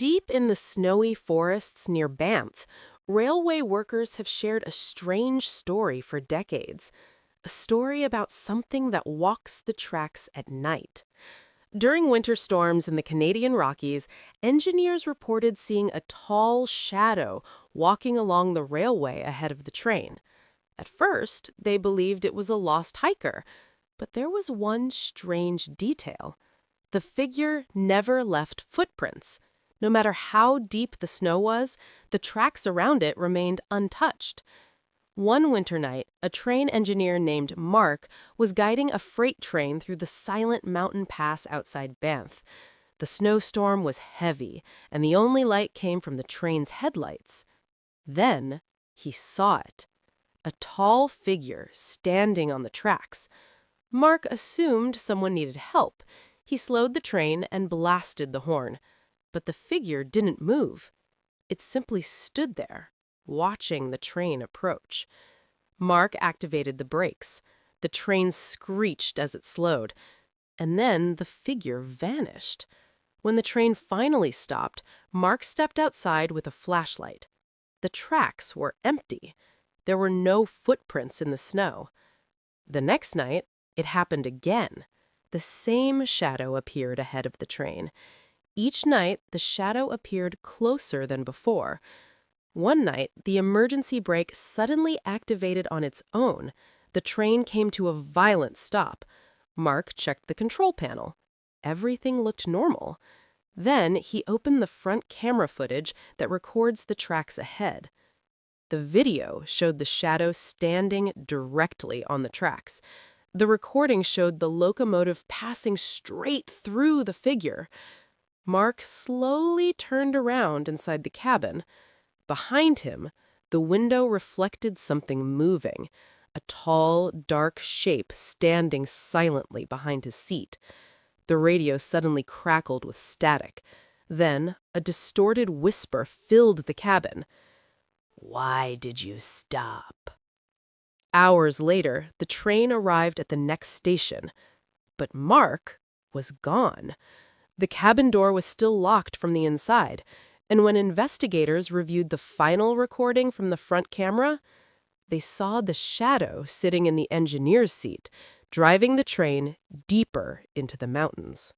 Deep in the snowy forests near Banff, railway workers have shared a strange story for decades. A story about something that walks the tracks at night. During winter storms in the Canadian Rockies, engineers reported seeing a tall shadow walking along the railway ahead of the train. At first, they believed it was a lost hiker, but there was one strange detail. The figure never left footprints. No matter how deep the snow was, the tracks around it remained untouched. One winter night, a train engineer named Mark was guiding a freight train through the silent mountain pass outside Banff. The snowstorm was heavy, and the only light came from the train's headlights. Then he saw it. A tall figure standing on the tracks. Mark assumed someone needed help. He slowed the train and blasted the horn. But the figure didn't move. It simply stood there, watching the train approach. Mark activated the brakes. The train screeched as it slowed. And then the figure vanished. When the train finally stopped, Mark stepped outside with a flashlight. The tracks were empty. There were no footprints in the snow. The next night, it happened again. The same shadow appeared ahead of the train. Each night, the shadow appeared closer than before. One night, the emergency brake suddenly activated on its own. The train came to a violent stop. Mark checked the control panel. Everything looked normal. Then he opened the front camera footage that records the tracks ahead. The video showed the shadow standing directly on the tracks. The recording showed the locomotive passing straight through the figure. Mark slowly turned around inside the cabin. Behind him, the window reflected something moving, a tall, dark shape standing silently behind his seat. The radio suddenly crackled with static. Then, a distorted whisper filled the cabin. "Why did you stop?" Hours later, the train arrived at the next station. But Mark was gone. The cabin door was still locked from the inside, and when investigators reviewed the final recording from the front camera, they saw the shadow sitting in the engineer's seat, driving the train deeper into the mountains.